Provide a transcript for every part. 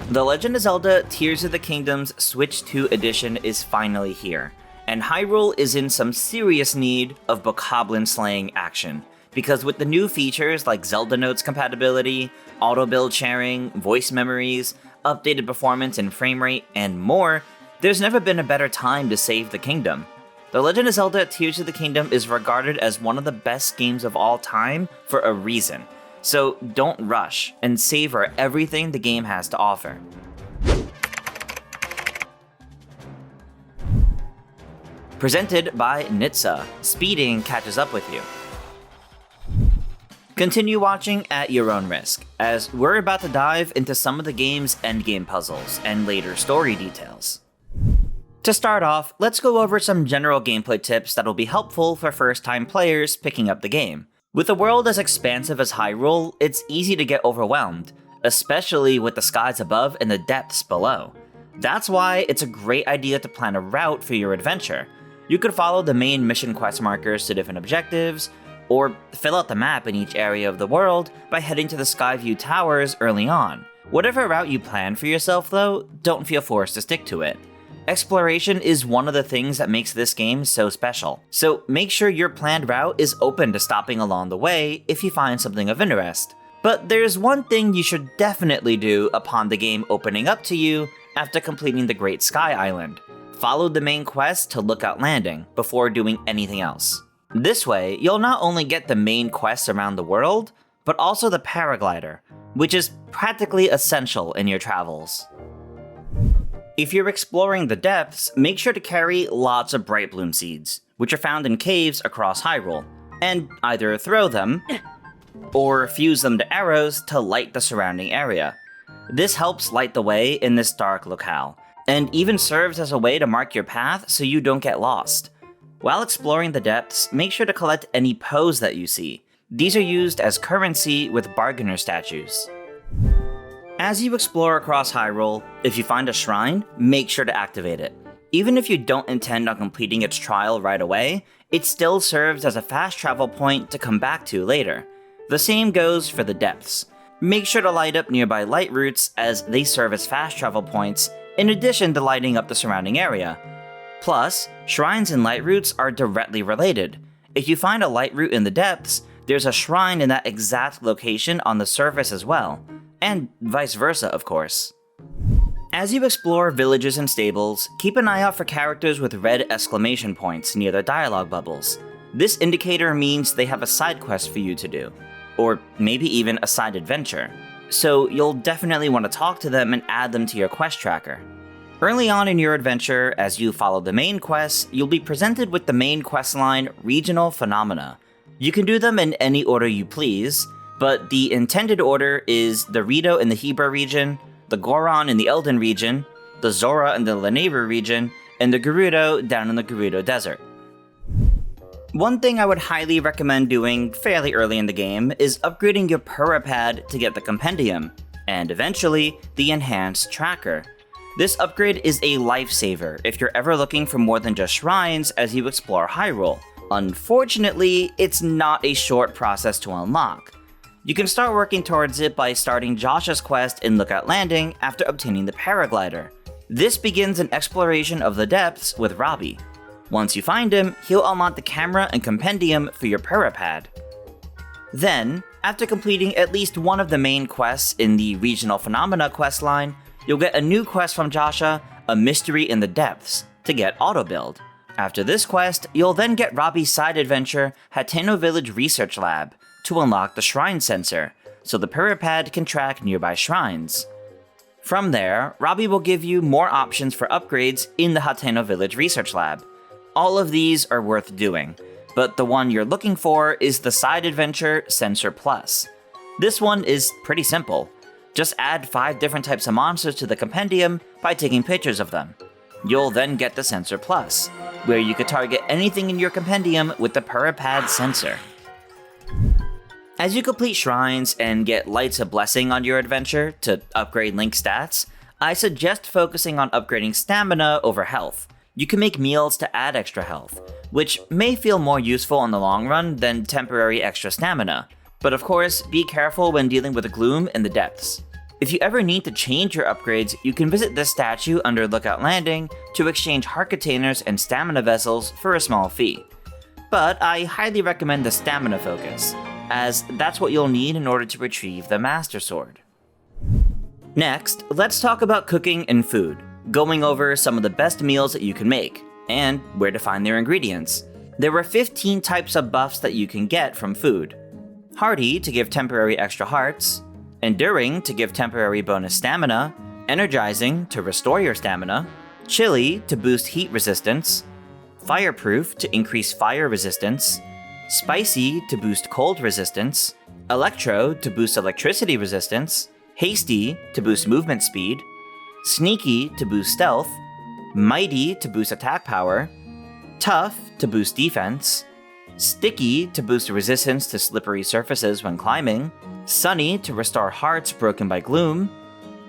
The Legend of Zelda Tears of the Kingdom's Switch 2 edition is finally here, and Hyrule is in some serious need of Bokoblin slaying action, because with the new features like Zelda Notes compatibility, auto-build sharing, voice memories, updated performance and framerate, and more, there's never been a better time to save the kingdom. The Legend of Zelda Tears of the Kingdom is regarded as one of the best games of all time for a reason. So don't rush, and savor everything the game has to offer. Presented by NHTSA, speeding catches up with you. Continue watching at your own risk, as we're about to dive into some of the game's endgame puzzles and later story details. To start off, let's go over some general gameplay tips that'll be helpful for first-time players picking up the game. With a world as expansive as Hyrule, it's easy to get overwhelmed, especially with the skies above and the depths below. That's why it's a great idea to plan a route for your adventure. You could follow the main mission quest markers to different objectives, or fill out the map in each area of the world by heading to the Skyview Towers early on. Whatever route you plan for yourself though, don't feel forced to stick to it. Exploration is one of the things that makes this game so special, so make sure your planned route is open to stopping along the way if you find something of interest. But there's one thing you should definitely do upon the game opening up to you after completing the Great Sky Island. Follow the main quest to Lookout Landing before doing anything else. This way, you'll not only get the main quests around the world, but also the Paraglider, which is practically essential in your travels. If you're exploring the depths, make sure to carry lots of Bright Bloom seeds, which are found in caves across Hyrule, and either throw them, or fuse them to arrows to light the surrounding area. This helps light the way in this dark locale, and even serves as a way to mark your path so you don't get lost. While exploring the depths, make sure to collect any Poes that you see. These are used as currency with bargainer statues. As you explore across Hyrule, if you find a shrine, make sure to activate it. Even if you don't intend on completing its trial right away, it still serves as a fast travel point to come back to later. The same goes for the depths. Make sure to light up nearby light routes as they serve as fast travel points, in addition to lighting up the surrounding area. Plus, shrines and light routes are directly related. If you find a light route in the depths, there's a shrine in that exact location on the surface as well. And vice versa, of course. As you explore villages and stables, keep an eye out for characters with red exclamation points near their dialogue bubbles. This indicator means they have a side quest for you to do, or maybe even a side adventure, so you'll definitely want to talk to them and add them to your quest tracker. Early on in your adventure, as you follow the main quests, you'll be presented with the main questline Regional Phenomena. You can do them in any order you please, but the intended order is the Rito in the Hebra region, the Goron in the Elden region, the Zora in the Lynel region, and the Gerudo down in the Gerudo Desert. One thing I would highly recommend doing fairly early in the game is upgrading your Purah pad to get the Compendium, and eventually, the Enhanced Tracker. This upgrade is a lifesaver if you're ever looking for more than just shrines as you explore Hyrule. Unfortunately, it's not a short process to unlock. You can start working towards it by starting Josh's quest in Lookout Landing after obtaining the Paraglider. This begins an exploration of the depths with Robbie. Once you find him, he'll unlock the camera and compendium for your Purah pad. Then, after completing at least one of the main quests in the Regional Phenomena questline, you'll get a new quest from Joshua, A Mystery in the Depths, to get Autobuild. After this quest, you'll then get Robbie's side adventure, Hateno Village Research Lab, to unlock the Shrine Sensor, so the Purah pad can track nearby shrines. From there, Robbie will give you more options for upgrades in the Hateno Village Research Lab. All of these are worth doing, but the one you're looking for is the side adventure Sensor Plus. This one is pretty simple. Just add 5 different types of monsters to the compendium by taking pictures of them. You'll then get the Sensor Plus, where you could target anything in your compendium with the Purah pad sensor. As you complete shrines and get Lights of Blessing on your adventure to upgrade Link's stats, I suggest focusing on upgrading stamina over health. You can make meals to add extra health, which may feel more useful in the long run than temporary extra stamina, but of course, be careful when dealing with Gloom in the depths. If you ever need to change your upgrades, you can visit this statue under Lookout Landing to exchange heart containers and stamina vessels for a small fee. But I highly recommend the stamina focus, as that's what you'll need in order to retrieve the Master Sword. Next, let's talk about cooking and food, going over some of the best meals that you can make, and where to find their ingredients. There are 15 types of buffs that you can get from food. Hardy to give temporary extra hearts, Enduring to give temporary bonus stamina, Energizing to restore your stamina, Chilly to boost heat resistance, Fireproof to increase fire resistance, Spicy to boost cold resistance, Electro to boost electricity resistance, Hasty to boost movement speed, Sneaky to boost stealth, Mighty to boost attack power, Tough to boost defense, Sticky to boost resistance to slippery surfaces when climbing, Sunny to restore hearts broken by Gloom,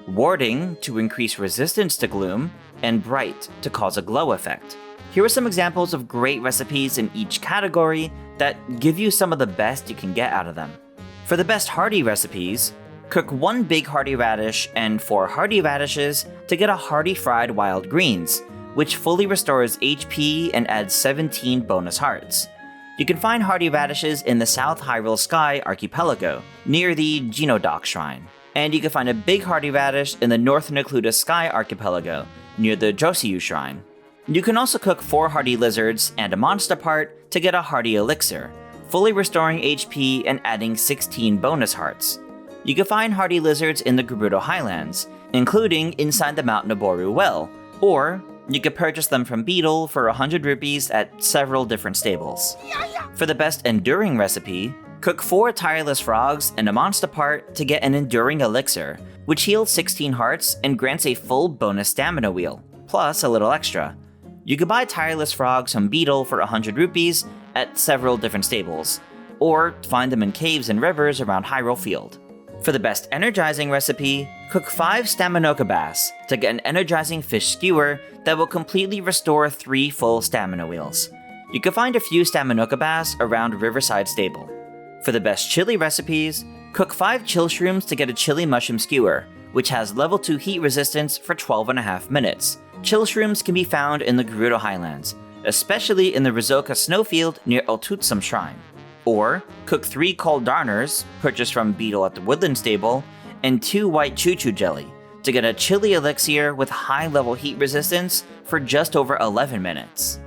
Warding to increase resistance to Gloom, and Bright to cause a glow effect. Here are some examples of great recipes in each category that give you some of the best you can get out of them. For the best hearty recipes, cook 1 big hearty radish and 4 hearty radishes to get a hearty fried wild greens, which fully restores HP and adds 17 bonus hearts. You can find hearty radishes in the South Hyrule Sky Archipelago, near the Genodoc Shrine. And you can find a big hearty radish in the North Necluda Sky Archipelago, near the Joseiyu Shrine. You can also cook 4 hearty lizards and a monster part to get a hearty elixir, fully restoring HP and adding 16 bonus hearts. You can find hearty lizards in the Gerudo Highlands, including inside the Mount Noboru Well, or you could purchase them from Beetle for 100 rupees at several different stables. For the best enduring recipe, cook 4 tireless frogs and a monster part to get an enduring elixir, which heals 16 hearts and grants a full bonus stamina wheel, plus a little extra. You can buy tireless frogs from Beetle for 100 rupees at several different stables, or find them in caves and rivers around Hyrule Field. For the best energizing recipe, cook 5 Staminoka Bass to get an energizing fish skewer that will completely restore 3 full stamina wheels. You can find a few Staminoka Bass around Riverside Stable. For the best chili recipes, cook 5 chill shrooms to get a chili mushroom skewer, which has level 2 heat resistance for 12.5 minutes. Chill shrooms can be found in the Gerudo Highlands, especially in the Rizoka Snowfield near Ultutsum Shrine. Or, cook 3 cold darners, purchased from Beetle at the Woodland Stable, and 2 white choo-choo jelly, to get a chili elixir with high-level heat resistance for just over 11 minutes.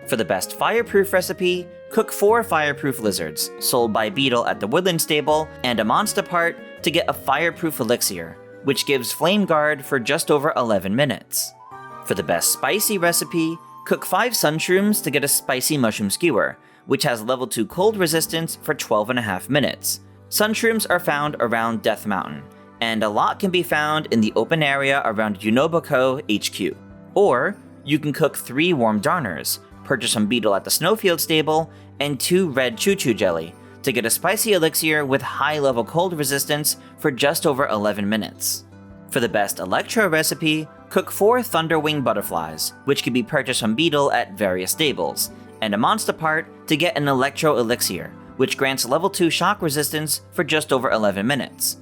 For the best fireproof recipe, cook 4 fireproof lizards, sold by Beetle at the Woodland Stable, and a monster part to get a fireproof elixir, which gives flame guard for just over 11 minutes. For the best spicy recipe, cook 5 sunshrooms to get a spicy mushroom skewer, which has level 2 cold resistance for 12.5 minutes. Sunshrooms are found around Death Mountain, and a lot can be found in the open area around Unoboko HQ. Or, you can cook 3 warm darners, purchase from Beetle at the Snowfield Stable, and 2 red choo-choo jelly, to get a spicy elixir with high-level cold resistance for just over 11 minutes. For the best Electro recipe, cook 4 Thunderwing butterflies, which can be purchased from Beetle at various stables, and a monster part to get an Electro elixir, which grants level 2 shock resistance for just over 11 minutes.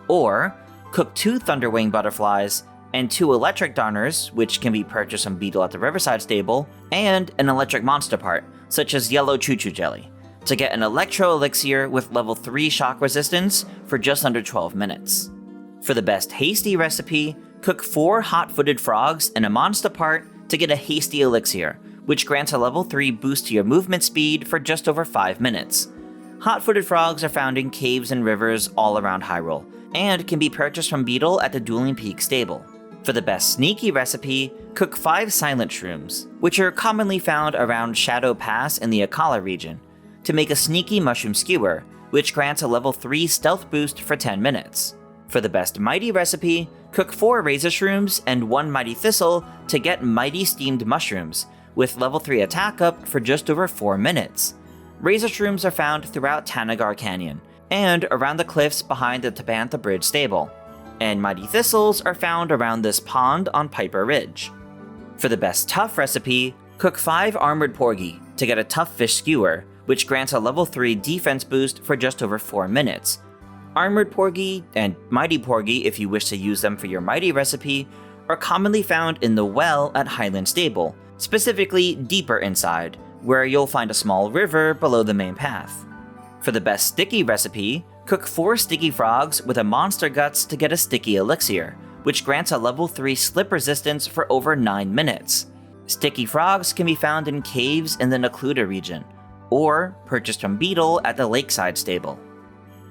Or, cook 2 Thunderwing butterflies and 2 electric darners, which can be purchased from Beetle at the Riverside Stable, and an electric monster part, such as yellow choo-choo jelly, to get an Electro elixir with level 3 shock resistance for just under 12 minutes. For the best hasty recipe, cook 4 hot-footed frogs and a monster part to get a hasty elixir, which grants a level 3 boost to your movement speed for just over 5 minutes. Hot-footed frogs are found in caves and rivers all around Hyrule, and can be purchased from Beetle at the Dueling Peak Stable. For the best sneaky recipe, cook 5 silent shrooms, which are commonly found around Shadow Pass in the Akala region, to make a sneaky mushroom skewer, which grants a level 3 stealth boost for 10 minutes. For the best mighty recipe, cook 4 razor shrooms and 1 mighty thistle to get mighty steamed mushrooms, with level 3 attack up for just over 4 minutes. Razor shrooms are found throughout Tanagar Canyon, and around the cliffs behind the Tabantha Bridge stable, and mighty thistles are found around this pond on Piper Ridge. For the best tough recipe, cook 5 armored porgy to get a tough fish skewer, which grants a level 3 defense boost for just over 4 minutes. Armored Porgy, and Mighty Porgy if you wish to use them for your Mighty recipe, are commonly found in the well at Hylian Stable, specifically deeper inside, where you'll find a small river below the main path. For the best Sticky recipe, cook 4 Sticky Frogs with a Monster Guts to get a Sticky Elixir, which grants a level 3 slip resistance for over 9 minutes. Sticky Frogs can be found in caves in the Necluda region, or purchased from Beetle at the Lakeside Stable.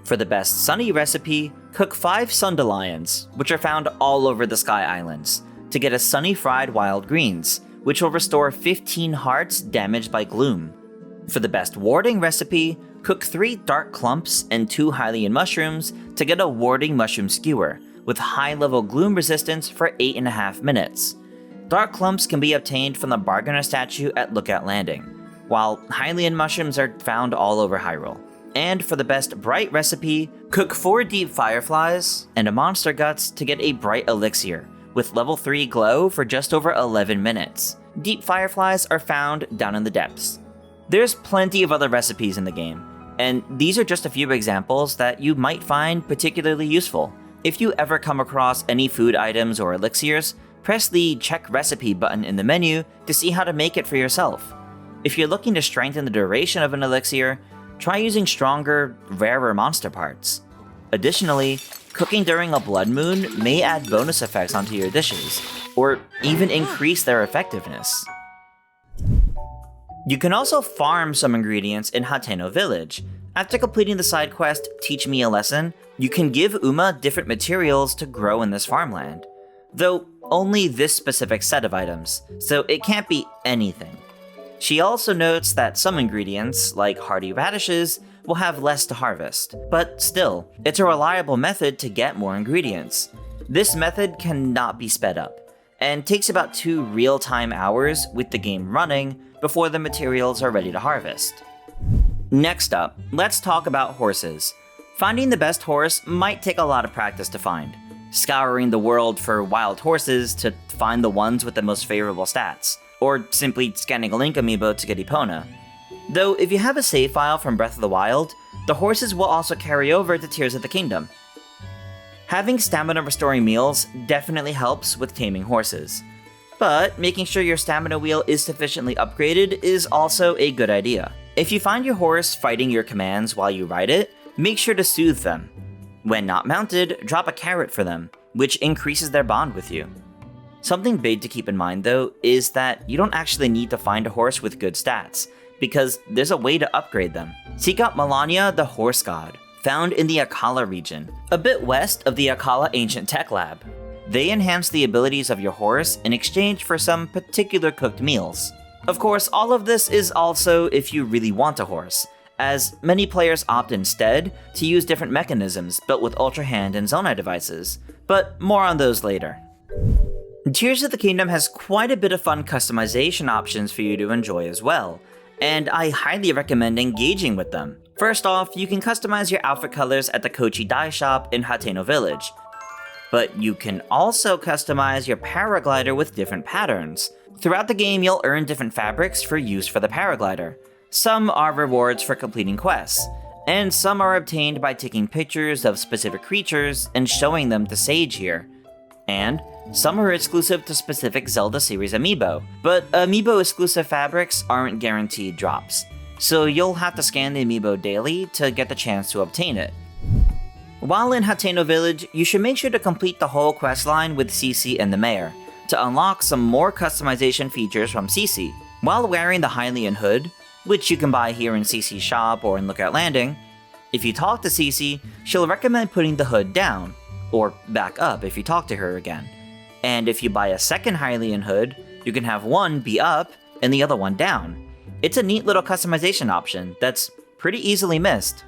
For the best Sunny recipe, cook 5 Sundelions, which are found all over the Sky Islands, to get a Sunny Fried Wild Greens, which will restore 15 hearts damaged by Gloom. For the best Warding recipe, cook 3 Dark Clumps and 2 Hylian Mushrooms to get a Warding Mushroom Skewer, with high-level Gloom resistance for 8.5 minutes. Dark Clumps can be obtained from the Bargainer statue at Lookout Landing, while Hylian Mushrooms are found all over Hyrule. And for the best Bright recipe, cook 4 Deep Fireflies and a Monster Guts to get a Bright Elixir, with level 3 Glow for just over 11 minutes. Deep Fireflies are found down in the depths. There's plenty of other recipes in the game, and these are just a few examples that you might find particularly useful. If you ever come across any food items or elixirs, press the Check Recipe button in the menu to see how to make it for yourself. If you're looking to strengthen the duration of an elixir, try using stronger, rarer monster parts. Additionally, cooking during a blood moon may add bonus effects onto your dishes, or even increase their effectiveness. You can also farm some ingredients in Hateno Village. After completing the side quest Teach Me a Lesson, you can give Uma different materials to grow in this farmland. Though only this specific set of items, so it can't be anything. She also notes that some ingredients, like hardy radishes, will have less to harvest, but still, it's a reliable method to get more ingredients. This method cannot be sped up, and takes about 2 real-time hours with the game running before the materials are ready to harvest. Next up, let's talk about horses. Finding the best horse might take a lot of practice to find, scouring the world for wild horses to find the ones with the most favorable stats, or simply scanning a Link amiibo to get Epona. Though if you have a save file from Breath of the Wild, the horses will also carry over to Tears of the Kingdom. Having stamina restoring meals definitely helps with taming horses, but making sure your stamina wheel is sufficiently upgraded is also a good idea. If you find your horse fighting your commands while you ride it, make sure to soothe them. When not mounted, drop a carrot for them, which increases their bond with you. Something big to keep in mind though is that you don't actually need to find a horse with good stats, because there's a way to upgrade them. Seek out Melania the Horse God, found in the Akkala region, a bit west of the Akkala Ancient Tech Lab. They enhance the abilities of your horse in exchange for some particular cooked meals. Of course, all of this is also if you really want a horse, as many players opt instead to use different mechanisms built with Ultrahand and Zonai devices, but more on those later. Tears of the Kingdom has quite a bit of fun customization options for you to enjoy as well, and I highly recommend engaging with them. First off, you can customize your outfit colors at the Kochi Dye Shop in Hateno Village, but you can also customize your Paraglider with different patterns. Throughout the game, you'll earn different fabrics for use for the Paraglider. Some are rewards for completing quests, and some are obtained by taking pictures of specific creatures and showing them to Sage here. And some are exclusive to specific Zelda series amiibo, but amiibo exclusive fabrics aren't guaranteed drops, so you'll have to scan the amiibo daily to get the chance to obtain it. While in Hateno Village, you should make sure to complete the whole questline with Cece and the Mayor, to unlock some more customization features from Cece. While wearing the Hylian hood, which you can buy here in Cece's shop or in Lookout Landing, if you talk to Cece, she'll recommend putting the hood down, or back up if you talk to her again. And if you buy a second Hylian hood, you can have one be up and the other one down. It's a neat little customization option that's pretty easily missed.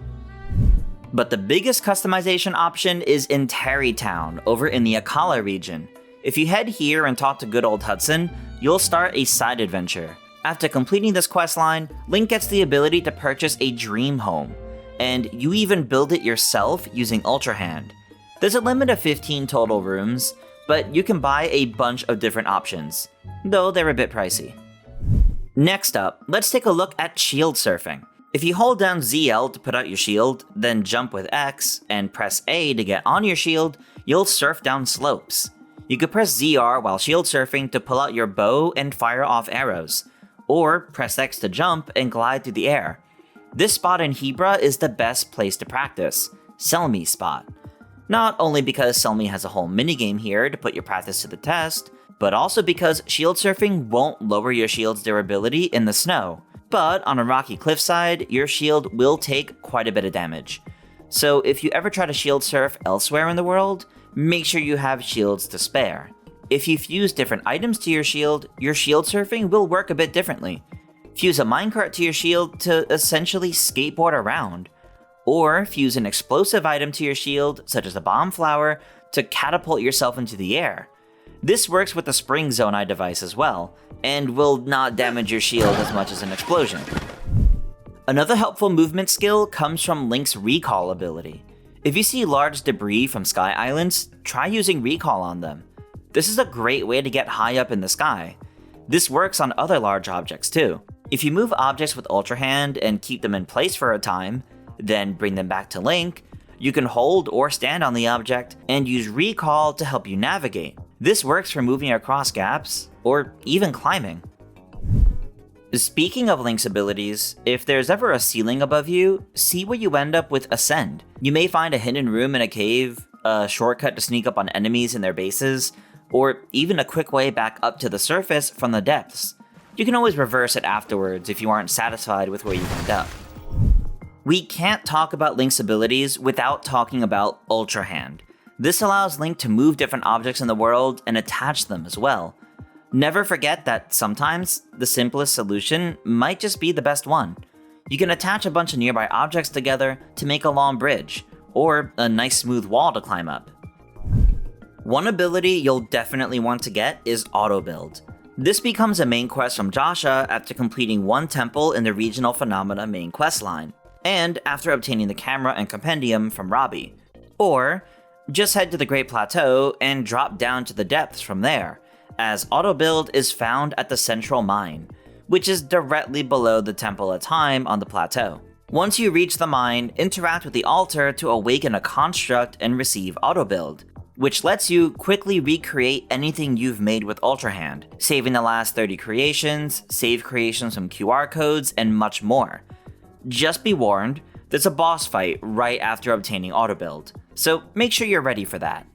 But the biggest customization option is in Tarrytown, over in the Akkala region. If you head here and talk to good old Hudson, you'll start a side adventure. After completing this questline, Link gets the ability to purchase a dream home, and you even build it yourself using Ultrahand. There's a limit of 15 total rooms, but you can buy a bunch of different options, though they're a bit pricey. Next up, let's take a look at shield surfing. If you hold down ZL to put out your shield, then jump with X, and press A to get on your shield, you'll surf down slopes. You could press ZR while shield surfing to pull out your bow and fire off arrows, or press X to jump and glide through the air. This spot in Hebra is the best place to practice, Selmy spot. Not only because Selmy has a whole minigame here to put your practice to the test, but also because shield surfing won't lower your shield's durability in the snow. But on a rocky cliffside, your shield will take quite a bit of damage. So if you ever try to shield surf elsewhere in the world, make sure you have shields to spare. If you fuse different items to your shield surfing will work a bit differently. Fuse a minecart to your shield to essentially skateboard around. Or fuse an explosive item to your shield, such as a bomb flower, to catapult yourself into the air. This works with the Spring Zonai device as well, and will not damage your shield as much as an explosion. Another helpful movement skill comes from Link's recall ability. If you see large debris from Sky Islands, try using recall on them. This is a great way to get high up in the sky. This works on other large objects too. If you move objects with Ultrahand and keep them in place for a time, then bring them back to Link, you can hold or stand on the object and use recall to help you navigate. This works for moving across gaps, or even climbing. Speaking of Link's abilities, if there's ever a ceiling above you, see where you end up with Ascend. You may find a hidden room in a cave, a shortcut to sneak up on enemies in their bases, or even a quick way back up to the surface from the depths. You can always reverse it afterwards if you aren't satisfied with where you end up. We can't talk about Link's abilities without talking about Ultrahand. This allows Link to move different objects in the world and attach them as well. Never forget that sometimes the simplest solution might just be the best one. You can attach a bunch of nearby objects together to make a long bridge, or a nice smooth wall to climb up. One ability you'll definitely want to get is Autobuild. This becomes a main quest from Joshua after completing one temple in the Regional Phenomena main quest line, and after obtaining the camera and compendium from Robbie. Or, just head to the Great Plateau and drop down to the depths from there, as Autobuild is found at the Central Mine, which is directly below the Temple of Time on the plateau. Once you reach the mine, interact with the altar to awaken a construct and receive Autobuild, which lets you quickly recreate anything you've made with Ultrahand, saving the last 30 creations, save creations from QR codes, and much more. Just be warned, there's a boss fight right after obtaining Autobuild, so make sure you're ready for that.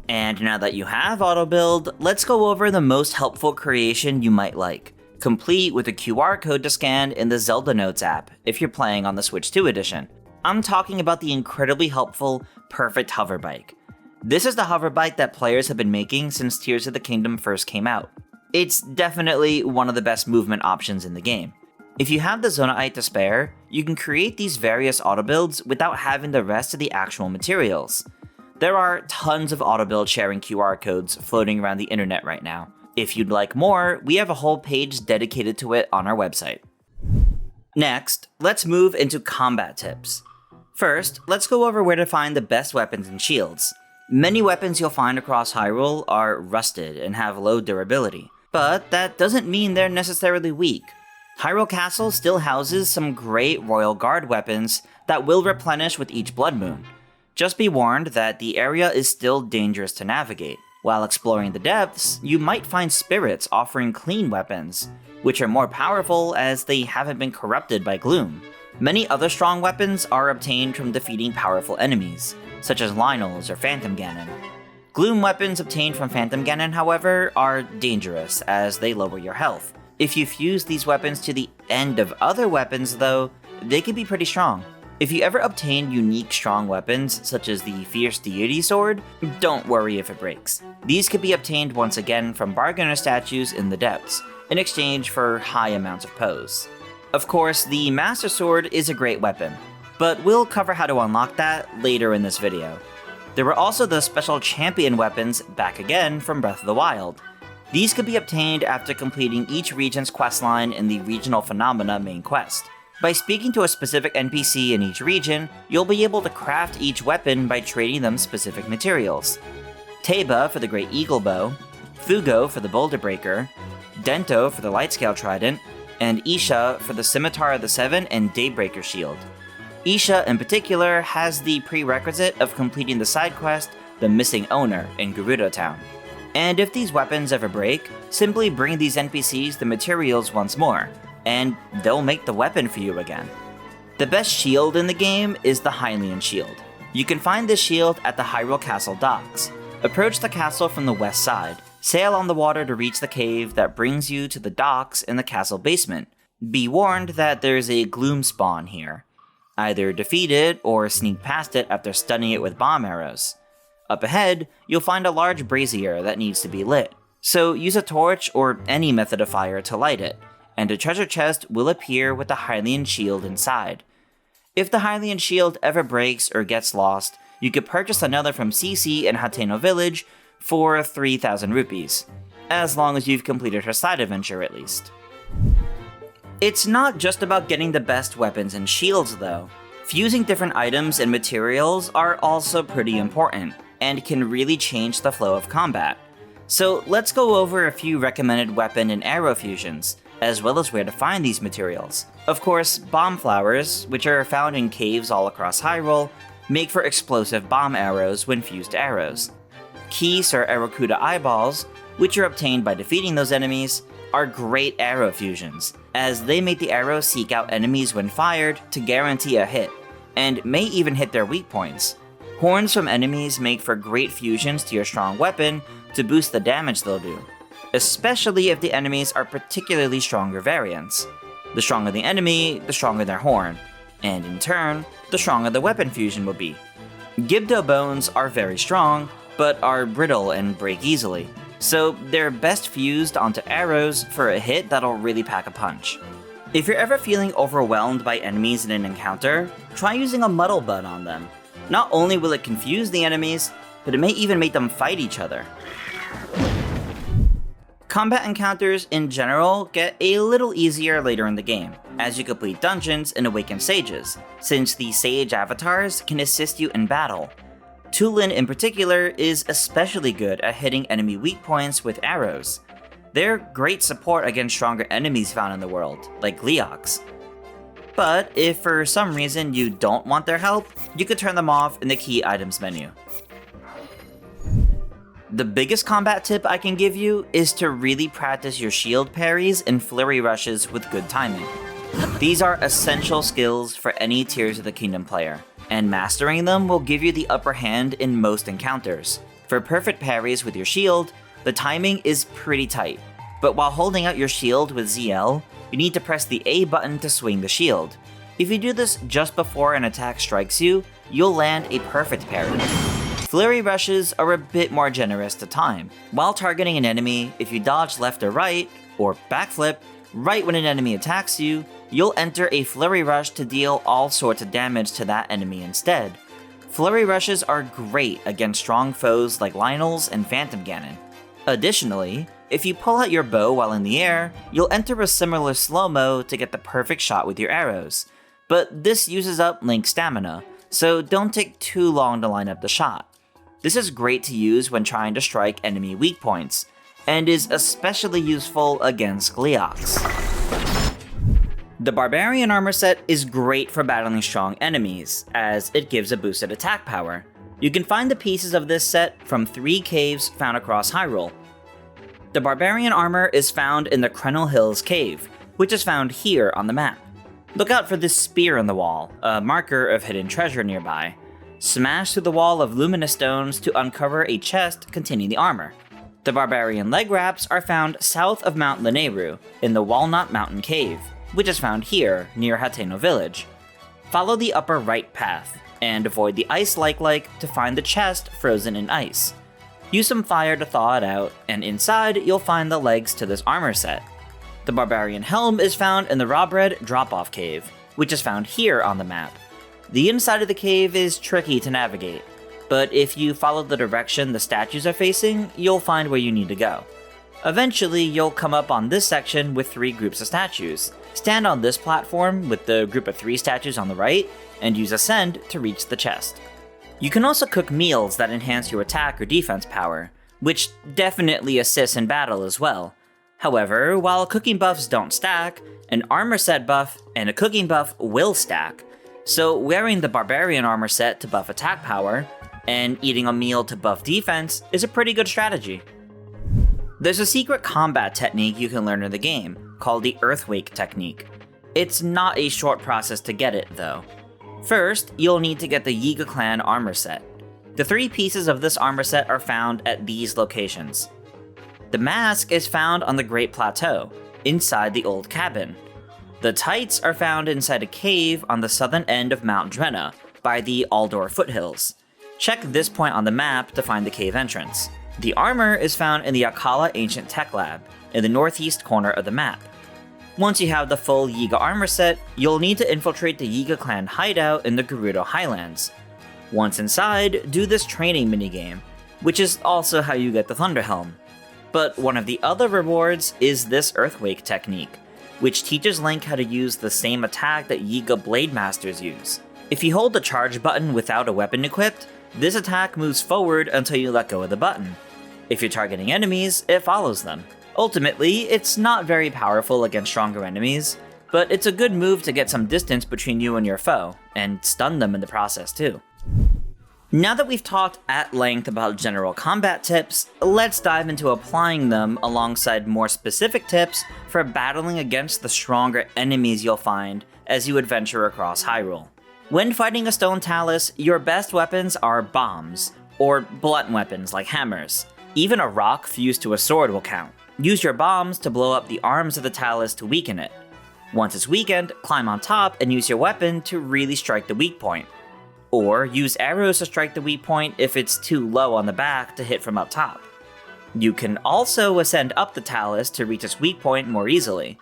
And now that you have Autobuild, let's go over the most helpful creation you might like, complete with a QR code to scan in the Zelda Notes app if you're playing on the Switch 2 edition. I'm talking about the incredibly helpful Perfect Hover Bike. This is the hover bike that players have been making since Tears of the Kingdom first came out. It's definitely one of the best movement options in the game. If you have the Zonite to spare, you can create these various Autobuilds without having the rest of the actual materials. There are tons of Autobuild sharing QR codes floating around the internet right now. If you'd like more, we have a whole page dedicated to it on our website. Next, let's move into combat tips. First, let's go over where to find the best weapons and shields. Many weapons you'll find across Hyrule are rusted and have low durability, but that doesn't mean they're necessarily weak. Hyrule Castle still houses some great Royal Guard weapons that will replenish with each Blood Moon. Just be warned that the area is still dangerous to navigate. While exploring the depths, you might find spirits offering clean weapons, which are more powerful as they haven't been corrupted by Gloom. Many other strong weapons are obtained from defeating powerful enemies, such as Lynel's or Phantom Ganon. Gloom weapons obtained from Phantom Ganon, however, are dangerous as they lower your health. If you fuse these weapons to the end of other weapons though, they can be pretty strong. If you ever obtain unique strong weapons, such as the Fierce Deity Sword, don't worry if it breaks. These could be obtained once again from bargainer statues in the depths, in exchange for high amounts of pose. Of course, the Master Sword is a great weapon, but we'll cover how to unlock that later in this video. There were also the special champion weapons back again from Breath of the Wild. These could be obtained after completing each region's questline in the Regional Phenomena main quest. By speaking to a specific NPC in each region, you'll be able to craft each weapon by trading them specific materials. Teba for the Great Eagle Bow, Fugo for the Boulder Breaker, Dento for the Lightscale Trident, and Isha for the Scimitar of the Seven and Daybreaker Shield. Isha in particular has the prerequisite of completing the side quest, The Missing Owner, in Gerudo Town. And if these weapons ever break, simply bring these NPCs the materials once more, and they'll make the weapon for you again. The best shield in the game is the Hylian shield. You can find this shield at the Hyrule Castle docks. Approach the castle from the west side, sail on the water to reach the cave that brings you to the docks in the castle basement. Be warned that there's a Gloom spawn here. Either defeat it or sneak past it after stunning it with bomb arrows. Up ahead, you'll find a large brazier that needs to be lit, so use a torch or any method of fire to light it, and a treasure chest will appear with the Hylian shield inside. If the Hylian shield ever breaks or gets lost, you could purchase another from CC in Hateno village for 3,000 rupees, as long as you've completed her side adventure at least. It's not just about getting the best weapons and shields though. Fusing different items and materials are also pretty important, and can really change the flow of combat. So let's go over a few recommended weapon and arrow fusions, as well as where to find these materials. Of course, bomb flowers, which are found in caves all across Hyrule, make for explosive bomb arrows when fused to arrows. Keys or Arakuda eyeballs, which are obtained by defeating those enemies, are great arrow fusions, as they make the arrows seek out enemies when fired to guarantee a hit, and may even hit their weak points. Horns from enemies make for great fusions to your strong weapon to boost the damage they'll do, especially if the enemies are particularly stronger variants. The stronger the enemy, the stronger their horn, and in turn, the stronger the weapon fusion will be. Gibdo bones are very strong, but are brittle and break easily, so they're best fused onto arrows for a hit that'll really pack a punch. If you're ever feeling overwhelmed by enemies in an encounter, try using a muddle bud on them. Not only will it confuse the enemies, but it may even make them fight each other. Combat encounters in general get a little easier later in the game, as you complete dungeons and awaken sages, since the sage avatars can assist you in battle. Tulin in particular is especially good at hitting enemy weak points with arrows. They're great support against stronger enemies found in the world, like Gleeoks. But if for some reason you don't want their help, you could turn them off in the key items menu. The biggest combat tip I can give you is to really practice your shield parries and flurry rushes with good timing. These are essential skills for any Tears of the Kingdom player, and mastering them will give you the upper hand in most encounters. For perfect parries with your shield, the timing is pretty tight, but while holding out your shield with ZL, you need to press the A button to swing the shield. If you do this just before an attack strikes you, you'll land a perfect parry. Flurry rushes are a bit more generous to time. While targeting an enemy, if you dodge left or right, or backflip, right when an enemy attacks you, you'll enter a flurry rush to deal all sorts of damage to that enemy instead. Flurry rushes are great against strong foes like Lynel's and Phantom Ganon. Additionally, if you pull out your bow while in the air, you'll enter a similar slow-mo to get the perfect shot with your arrows. But this uses up Link's stamina, so don't take too long to line up the shot. This is great to use when trying to strike enemy weak points, and is especially useful against Gleeoks. The Barbarian Armor set is great for battling strong enemies, as it gives a boosted attack power. You can find the pieces of this set from 3 caves found across Hyrule. The Barbarian Armor is found in the Krenel Hills cave, which is found here on the map. Look out for this spear in the wall, a marker of hidden treasure nearby. Smash through the wall of luminous stones to uncover a chest containing the armor. The Barbarian leg wraps are found south of Mount Lineru, in the Walnut Mountain Cave, which is found here, near Hateno village. Follow the upper right path, and avoid the ice like to find the chest frozen in ice. Use some fire to thaw it out, and inside you'll find the legs to this armor set. The Barbarian Helm is found in the Rawbread Drop-Off Cave, which is found here on the map. The inside of the cave is tricky to navigate, but if you follow the direction the statues are facing, you'll find where you need to go. Eventually, you'll come up on this section with 3 groups of statues. Stand on this platform with the group of 3 statues on the right, and use Ascend to reach the chest. You can also cook meals that enhance your attack or defense power, which definitely assists in battle as well. However, while cooking buffs don't stack, an armor set buff and a cooking buff will stack, so wearing the Barbarian Armor set to buff attack power, and eating a meal to buff defense is a pretty good strategy. There's a secret combat technique you can learn in the game, called the Earthwake technique. It's not a short process to get it, though. First, you'll need to get the Yiga Clan armor set. The 3 pieces of this armor set are found at these locations. The mask is found on the Great Plateau, inside the old cabin. The tights are found inside a cave on the southern end of Mount Drenna, by the Aldor foothills. Check this point on the map to find the cave entrance. The armor is found in the Akkala Ancient Tech Lab, in the northeast corner of the map. Once you have the full Yiga armor set, you'll need to infiltrate the Yiga clan hideout in the Gerudo Highlands. Once inside, do this training minigame, which is also how you get the Thunderhelm. But one of the other rewards is this Earthwake technique, which teaches Link how to use the same attack that Yiga Blade Masters use. If you hold the charge button without a weapon equipped, this attack moves forward until you let go of the button. If you're targeting enemies, it follows them. Ultimately, it's not very powerful against stronger enemies, but it's a good move to get some distance between you and your foe, and stun them in the process too. Now that we've talked at length about general combat tips, let's dive into applying them alongside more specific tips for battling against the stronger enemies you'll find as you adventure across Hyrule. When fighting a stone talus, your best weapons are bombs, or blunt weapons like hammers. Even a rock fused to a sword will count. Use your bombs to blow up the arms of the talus to weaken it. Once it's weakened, climb on top and use your weapon to really strike the weak point. Or use arrows to strike the weak point if it's too low on the back to hit from up top. You can also ascend up the talus to reach its weak point more easily.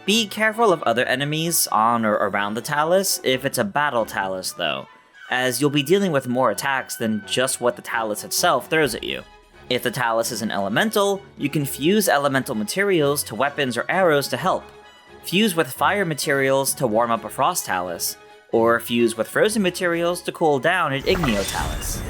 Be careful of other enemies on or around the talus if it's a battle talus though, as you'll be dealing with more attacks than just what the talus itself throws at you. If the talus is an elemental, you can fuse elemental materials to weapons or arrows to help. Fuse with fire materials to warm up a frost talus, or fuse with frozen materials to cool down an Igneo talus.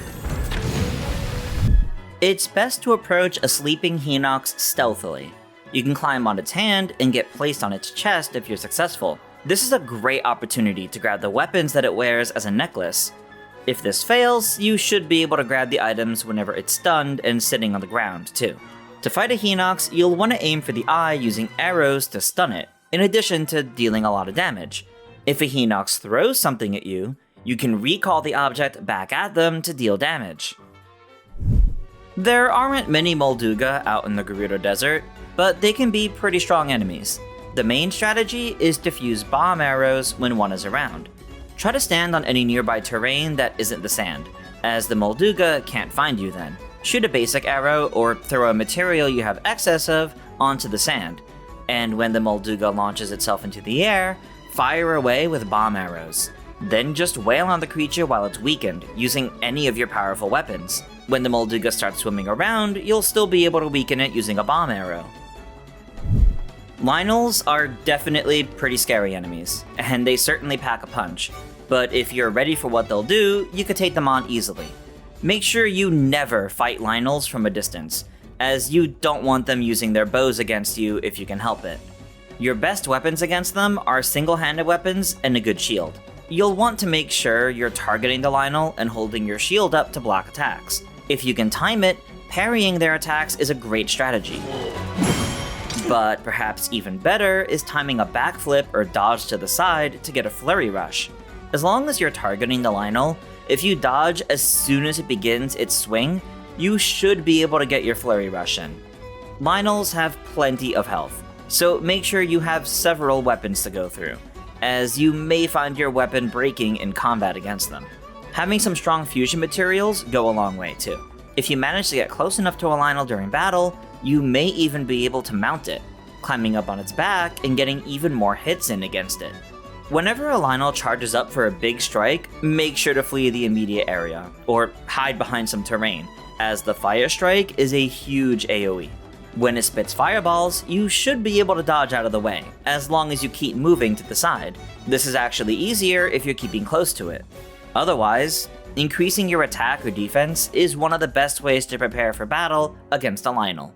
It's best to approach a sleeping Hinox stealthily. You can climb on its hand and get placed on its chest if you're successful. This is a great opportunity to grab the weapons that it wears as a necklace. If this fails, you should be able to grab the items whenever it's stunned and sitting on the ground too. To fight a Hinox, you'll want to aim for the eye using arrows to stun it, in addition to dealing a lot of damage. If a Hinox throws something at you, you can recall the object back at them to deal damage. There aren't many Molduga out in the Gerudo Desert, but they can be pretty strong enemies. The main strategy is to fuse bomb arrows when one is around. Try to stand on any nearby terrain that isn't the sand, as the Molduga can't find you then. Shoot a basic arrow or throw a material you have excess of onto the sand, and when the Molduga launches itself into the air, fire away with bomb arrows. Then just wail on the creature while it's weakened, using any of your powerful weapons. When the Molduga starts swimming around, you'll still be able to weaken it using a bomb arrow. Lynels are definitely pretty scary enemies, and they certainly pack a punch, but if you're ready for what they'll do, you could take them on easily. Make sure you never fight Lynels from a distance, as you don't want them using their bows against you if you can help it. Your best weapons against them are single-handed weapons and a good shield. You'll want to make sure you're targeting the Lynel and holding your shield up to block attacks. If you can time it, parrying their attacks is a great strategy. But perhaps even better is timing a backflip or dodge to the side to get a flurry rush. As long as you're targeting the Lynel, if you dodge as soon as it begins its swing, you should be able to get your flurry rush in. Lynels have plenty of health, so make sure you have several weapons to go through, as you may find your weapon breaking in combat against them. Having some strong fusion materials go a long way too. If you manage to get close enough to a Lynel during battle, you may even be able to mount it, climbing up on its back and getting even more hits in against it. Whenever a Lynel charges up for a big strike, make sure to flee the immediate area, or hide behind some terrain, as the Fire Strike is a huge AoE. When it spits fireballs, you should be able to dodge out of the way, as long as you keep moving to the side. This is actually easier if you're keeping close to it. Otherwise, increasing your attack or defense is one of the best ways to prepare for battle against a Lynel.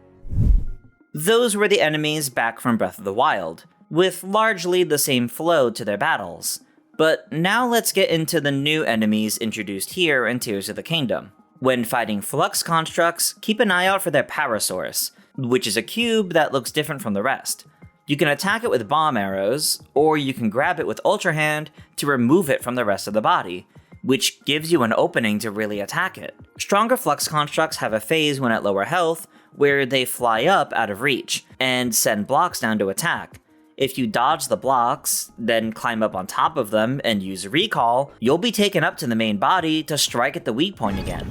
Those were the enemies back from Breath of the Wild, with largely the same flow to their battles. But now let's get into the new enemies introduced here in Tears of the Kingdom. When fighting Flux constructs, keep an eye out for their power source, which is a cube that looks different from the rest. You can attack it with bomb arrows, or you can grab it with Ultrahand to remove it from the rest of the body, which gives you an opening to really attack it. Stronger Flux constructs have a phase when at lower health, where they fly up out of reach, and send blocks down to attack. If you dodge the blocks, then climb up on top of them and use recall, you'll be taken up to the main body to strike at the weak point again.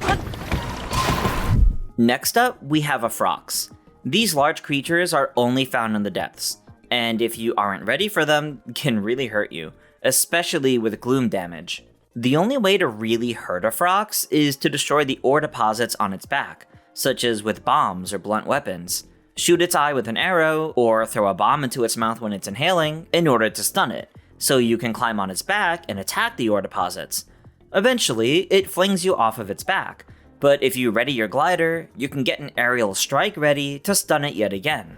Next up, we have a Frox. These large creatures are only found in the depths, and if you aren't ready for them, can really hurt you, especially with Gloom damage. The only way to really hurt a Frox is to destroy the ore deposits on its back, such as with bombs or blunt weapons. Shoot its eye with an arrow, or throw a bomb into its mouth when it's inhaling in order to stun it, so you can climb on its back and attack the ore deposits. Eventually, it flings you off of its back, but if you ready your glider, you can get an aerial strike ready to stun it yet again.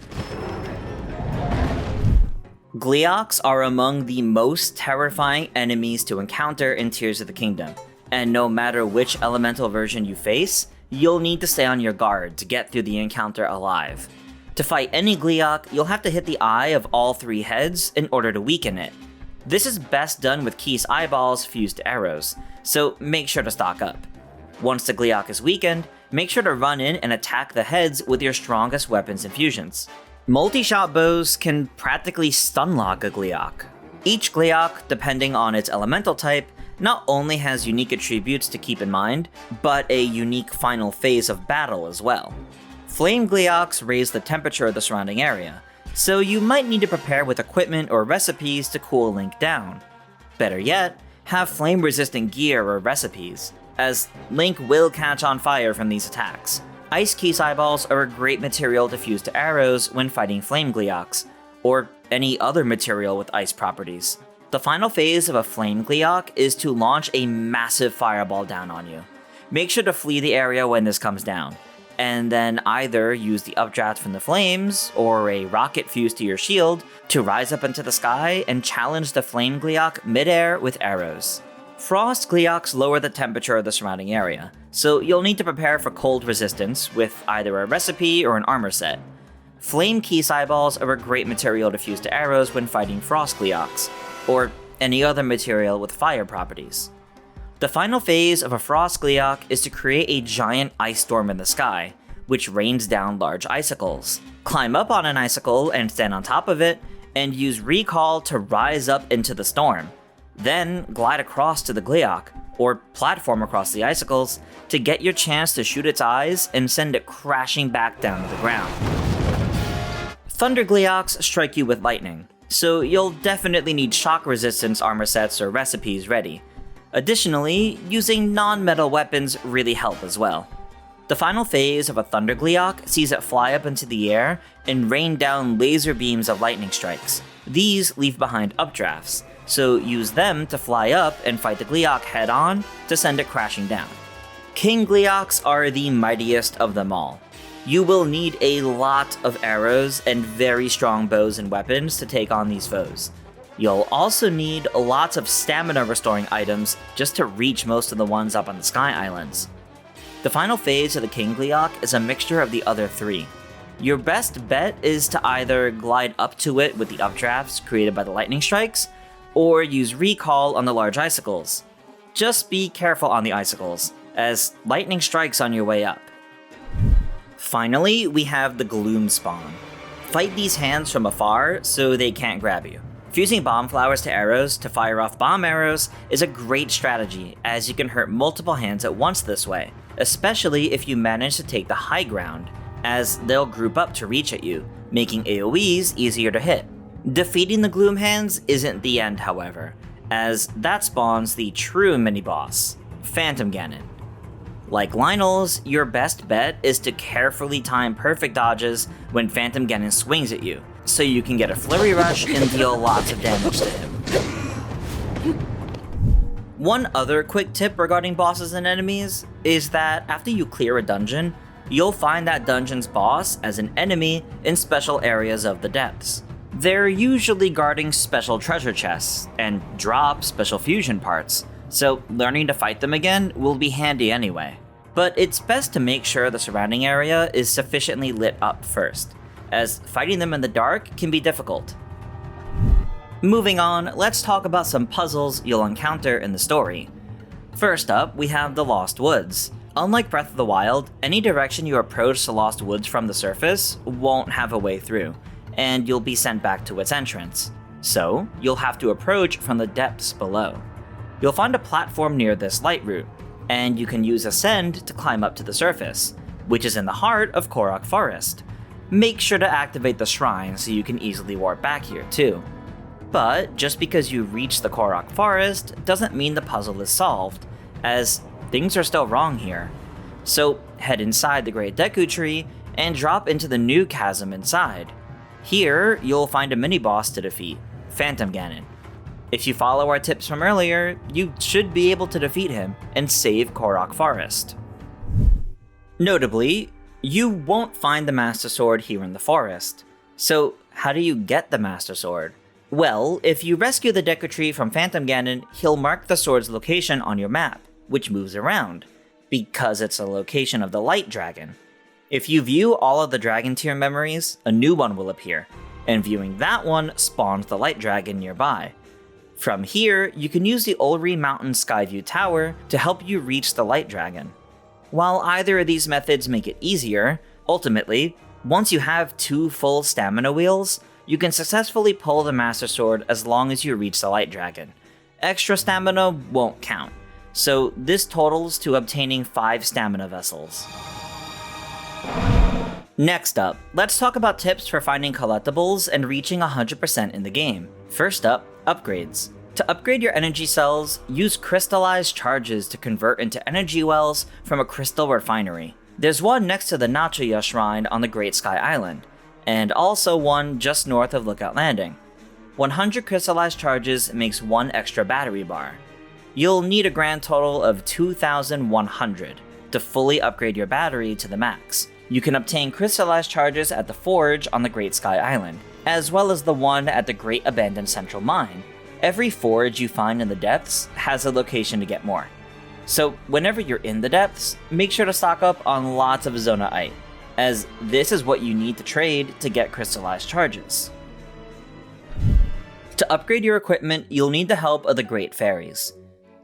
Gleeoks are among the most terrifying enemies to encounter in Tears of the Kingdom, and no matter which elemental version you face, you'll need to stay on your guard to get through the encounter alive. To fight any Gleeok, you'll have to hit the eye of all 3 heads in order to weaken it. This is best done with Key's eyeballs fused to arrows, so make sure to stock up. Once the Gleeok is weakened, make sure to run in and attack the heads with your strongest weapons and fusions. Multi-shot bows can practically stun-lock a Gleeok. Each Gleeok, depending on its elemental type, not only has unique attributes to keep in mind, but a unique final phase of battle as well. Flame Gleeoks raise the temperature of the surrounding area, so you might need to prepare with equipment or recipes to cool Link down. Better yet, have flame-resistant gear or recipes, as Link will catch on fire from these attacks. Ice Key's eyeballs are a great material to fuse to arrows when fighting Flame Gleeoks, or any other material with ice properties. The final phase of a Flame Gleeok is to launch a massive fireball down on you. Make sure to flee the area when this comes down, and then either use the updraft from the flames, or a rocket fused to your shield, to rise up into the sky and challenge the Flame Gleeok midair with arrows. Frost Gleeoks lower the temperature of the surrounding area, so you'll need to prepare for cold resistance with either a recipe or an armor set. Flame Key's eyeballs are a great material to fuse to arrows when fighting Frost Gleeoks, or any other material with fire properties. The final phase of a Frost Gleeok is to create a giant ice storm in the sky, which rains down large icicles. Climb up on an icicle and stand on top of it, and use recall to rise up into the storm. Then glide across to the Gleeok, or platform across the icicles, to get your chance to shoot its eyes and send it crashing back down to the ground. Thunder Gleeoks strike you with lightning, so you'll definitely need shock resistance armor sets or recipes ready. Additionally, using non-metal weapons really help as well. The final phase of a Thunder Gleeok sees it fly up into the air and rain down laser beams of lightning strikes. These leave behind updrafts, so use them to fly up and fight the Gleeok head-on to send it crashing down. King Gleeoks are the mightiest of them all. You will need a lot of arrows and very strong bows and weapons to take on these foes. You'll also need lots of stamina restoring items just to reach most of the ones up on the Sky Islands. The final phase of the King Gleeok is a mixture of the other 3. Your best bet is to either glide up to it with the updrafts created by the lightning strikes, or use recall on the large icicles. Just be careful on the icicles, as lightning strikes on your way up. Finally, we have the Gloom spawn. Fight these hands from afar so they can't grab you. Fusing bomb flowers to arrows to fire off bomb arrows is a great strategy, as you can hurt multiple hands at once this way, especially if you manage to take the high ground, as they'll group up to reach at you, making AoEs easier to hit. Defeating the Gloom hands isn't the end, however, as that spawns the true mini-boss, Phantom Ganon. Like Lynel's, your best bet is to carefully time perfect dodges when Phantom Ganon swings at you, so you can get a Flurry Rush and deal lots of damage to him. One other quick tip regarding bosses and enemies is that after you clear a dungeon, you'll find that dungeon's boss as an enemy in special areas of the depths. They're usually guarding special treasure chests and drop special fusion parts, so learning to fight them again will be handy anyway. But it's best to make sure the surrounding area is sufficiently lit up first, as fighting them in the dark can be difficult. Moving on, let's talk about some puzzles you'll encounter in the story. First up, we have the Lost Woods. Unlike Breath of the Wild, any direction you approach the Lost Woods from the surface won't have a way through, and you'll be sent back to its entrance. So, you'll have to approach from the depths below. You'll find a platform near this light route, and you can use Ascend to climb up to the surface, which is in the heart of Korok Forest. Make sure to activate the shrine so you can easily warp back here too. But just because you reach the Korok Forest doesn't mean the puzzle is solved, as things are still wrong here. So head inside the Great Deku Tree and drop into the new chasm inside. Here, you'll find a mini-boss to defeat, Phantom Ganon. If you follow our tips from earlier, you should be able to defeat him and save Korok Forest. Notably, you won't find the Master Sword here in the forest. So how do you get the Master Sword? Well, if you rescue the Deku Tree from Phantom Ganon, he'll mark the sword's location on your map, which moves around, because it's a location of the Light Dragon. If you view all of the Dragon tier memories, a new one will appear, and viewing that one spawns the Light Dragon nearby. From here, you can use the Ulri Mountain Skyview Tower to help you reach the Light Dragon. While either of these methods make it easier, ultimately, once you have 2 full stamina wheels, you can successfully pull the Master Sword as long as you reach the Light Dragon. Extra stamina won't count, so this totals to obtaining 5 stamina vessels. Next up, let's talk about tips for finding collectibles and reaching 100% in the game. First up, upgrades. To upgrade your energy cells, use crystallized charges to convert into energy wells from a crystal refinery. There's one next to the Nachoya Shrine on the Great Sky Island, and also one just north of Lookout Landing. 100 crystallized charges makes 1 extra battery bar. You'll need a grand total of 2,100 to fully upgrade your battery to the max. You can obtain crystallized charges at the forge on the Great Sky Island, as well as the one at the Great Abandoned Central Mine. Every forge you find in the depths has a location to get more. So whenever you're in the depths, make sure to stock up on lots of Zonaite, as this is what you need to trade to get crystallized charges. To upgrade your equipment, you'll need the help of the Great Fairies.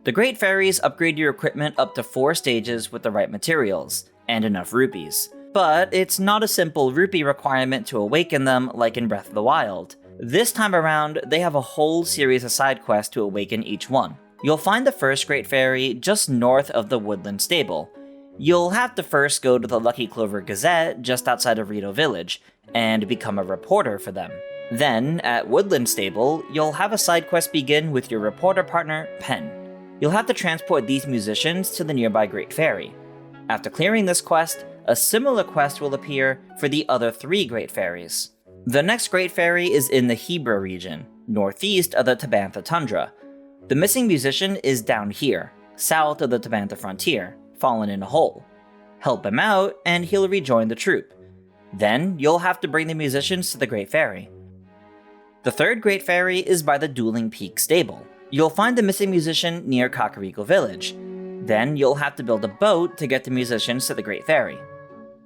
The Great Fairies upgrade your equipment up to 4 stages with the right materials, and enough rupees. But it's not a simple rupee requirement to awaken them like in Breath of the Wild. This time around, they have a whole series of side quests to awaken each one. You'll find the first Great Fairy just north of the Woodland Stable. You'll have to first go to the Lucky Clover Gazette just outside of Rito Village, and become a reporter for them. Then, at Woodland Stable, you'll have a side quest begin with your reporter partner, Pen. You'll have to transport these musicians to the nearby Great Fairy. After clearing this quest, a similar quest will appear for the other 3 Great Fairies. The next Great Fairy is in the Hebra region, northeast of the Tabantha Tundra. The missing musician is down here, south of the Tabantha frontier, fallen in a hole. Help him out, and he'll rejoin the troupe. Then, you'll have to bring the musicians to the Great Fairy. The third Great Fairy is by the Dueling Peak Stable. You'll find the missing musician near Kakariko Village. Then, you'll have to build a boat to get the musicians to the Great Fairy.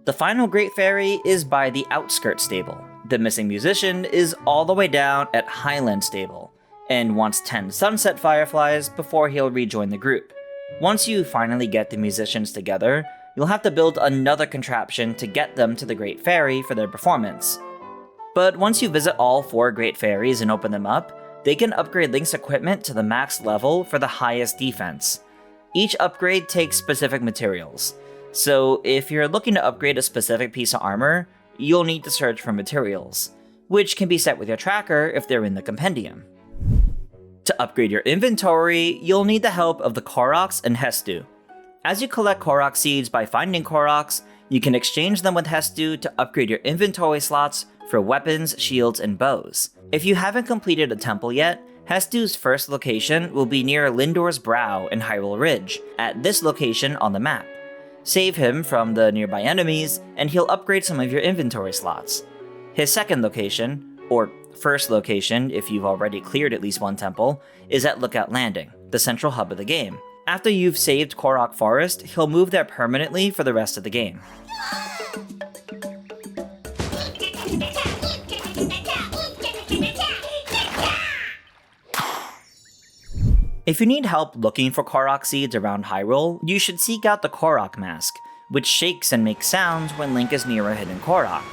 The final Great Fairy is by the Outskirts Stable. The missing musician is all the way down at Highland Stable, and wants 10 Sunset Fireflies before he'll rejoin the group. Once you finally get the musicians together, you'll have to build another contraption to get them to the Great Fairy for their performance. But once you visit all 4 Great Fairies and open them up, they can upgrade Link's equipment to the max level for the highest defense. Each upgrade takes specific materials, so if you're looking to upgrade a specific piece of armor, you'll need to search for materials, which can be set with your tracker if they're in the compendium. To upgrade your inventory, you'll need the help of the Koroks and Hestu. As you collect Korok seeds by finding Koroks, you can exchange them with Hestu to upgrade your inventory slots for weapons, shields, and bows. If you haven't completed a temple yet, Hestu's first location will be near Lindor's Brow in Hyrule Ridge, at this location on the map. Save him from the nearby enemies, and he'll upgrade some of your inventory slots. His second location, or first location if you've already cleared at least one temple, is at Lookout Landing, the central hub of the game. After you've saved Korok Forest, he'll move there permanently for the rest of the game. If you need help looking for Korok seeds around Hyrule, you should seek out the Korok Mask, which shakes and makes sounds when Link is near a hidden Korok.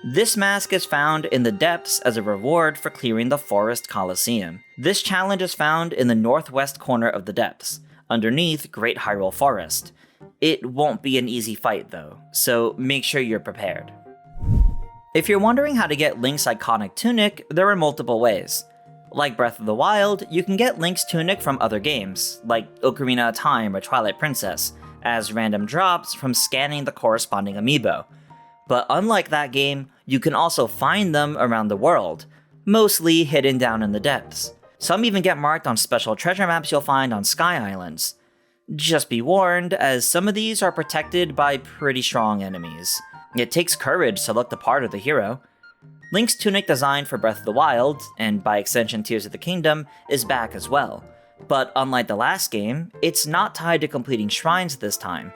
This mask is found in the depths as a reward for clearing the Forest Coliseum. This challenge is found in the northwest corner of the depths, underneath Great Hyrule Forest. It won't be an easy fight though, so make sure you're prepared. If you're wondering how to get Link's iconic tunic, there are multiple ways. Like Breath of the Wild, you can get Link's tunic from other games, like Ocarina of Time or Twilight Princess, as random drops from scanning the corresponding amiibo. But unlike that game, you can also find them around the world, mostly hidden down in the depths. Some even get marked on special treasure maps you'll find on Sky Islands. Just be warned, as some of these are protected by pretty strong enemies. It takes courage to look the part of the hero. Link's tunic design for Breath of the Wild, and by extension Tears of the Kingdom, is back as well. But unlike the last game, it's not tied to completing shrines this time,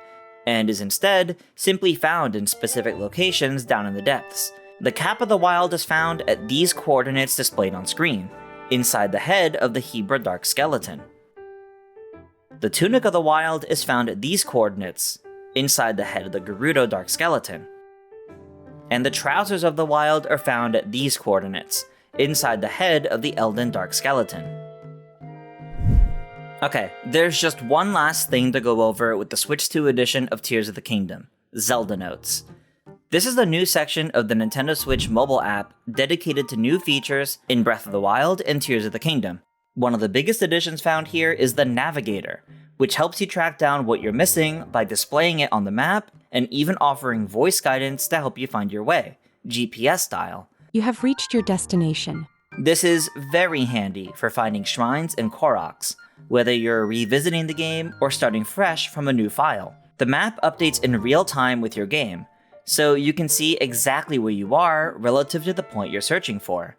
and is instead simply found in specific locations down in the depths. The Cap of the Wild is found at these coordinates displayed on screen, inside the head of the Hebra Dark Skeleton. The Tunic of the Wild is found at these coordinates, inside the head of the Gerudo Dark Skeleton. And the Trousers of the Wild are found at these coordinates, inside the head of the Elden Dark Skeleton. Okay, there's just one last thing to go over with the Switch 2 edition of Tears of the Kingdom, Zelda Notes. This is the new section of the Nintendo Switch mobile app dedicated to new features in Breath of the Wild and Tears of the Kingdom. One of the biggest additions found here is the Navigator, which helps you track down what you're missing by displaying it on the map and even offering voice guidance to help you find your way, GPS style. You have reached your destination. This is very handy for finding shrines and Koroks, whether you're revisiting the game or starting fresh from a new file. The map updates in real time with your game, so you can see exactly where you are relative to the point you're searching for.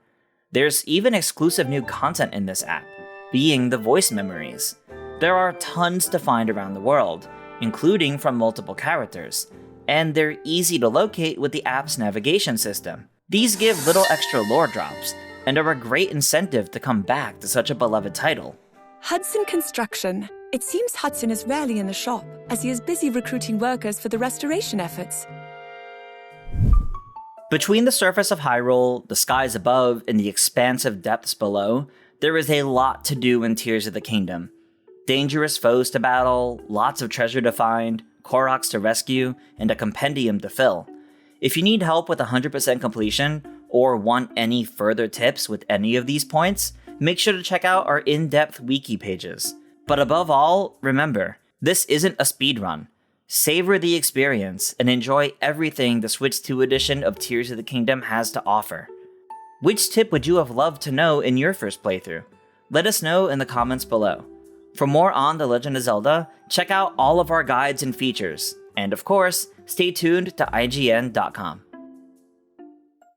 There's even exclusive new content in this app, being the voice memories. There are tons to find around the world, including from multiple characters, and they're easy to locate with the app's navigation system. These give little extra lore drops, and are a great incentive to come back to such a beloved title. Hudson Construction. It seems Hudson is rarely in the shop, as he is busy recruiting workers for the restoration efforts. Between the surface of Hyrule, the skies above, and the expansive depths below, there is a lot to do in Tears of the Kingdom. Dangerous foes to battle, lots of treasure to find, Koroks to rescue, and a compendium to fill. If you need help with 100% completion, or want any further tips with any of these points, make sure to check out our in-depth wiki pages. But above all, remember, this isn't a speedrun. Savor the experience and enjoy everything the Switch 2 edition of Tears of the Kingdom has to offer. Which tip would you have loved to know in your first playthrough? Let us know in the comments below. For more on The Legend of Zelda, check out all of our guides and features, and of course, stay tuned to IGN.com.